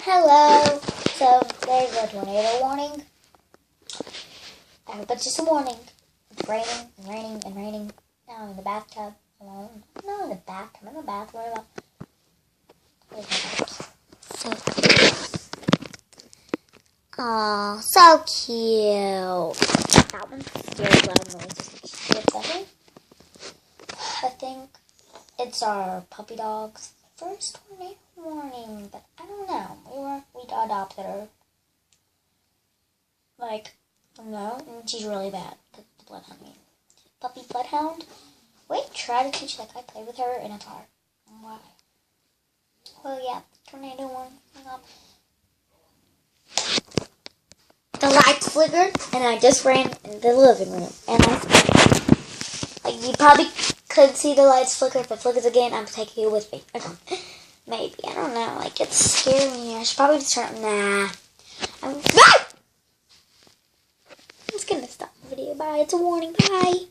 Hello. So there's a tornado warning. I hope it's just a warning. It's raining and raining and raining. Now I'm in the bathtub alone. Not in the bathtub. I'm in the bathroom. So oh, so cute. That one scares loud noises. I think it's our puppy dog's first tornado warning, but I don't know. We adopted her. Like, no, and she's really bad. The bloodhound, puppy bloodhound. Wait, try to teach that guy play with her in a car. Why? Well, yeah, tornado warning. The lights flickered, and I just ran in the living room, and you probably could see the lights flicker. If it flickers again, I'm taking you with me. Maybe, I don't know. Like, it's scaring me. I should probably just turn. Nah. I'm just gonna stop the video. Bye. It's a warning. Bye.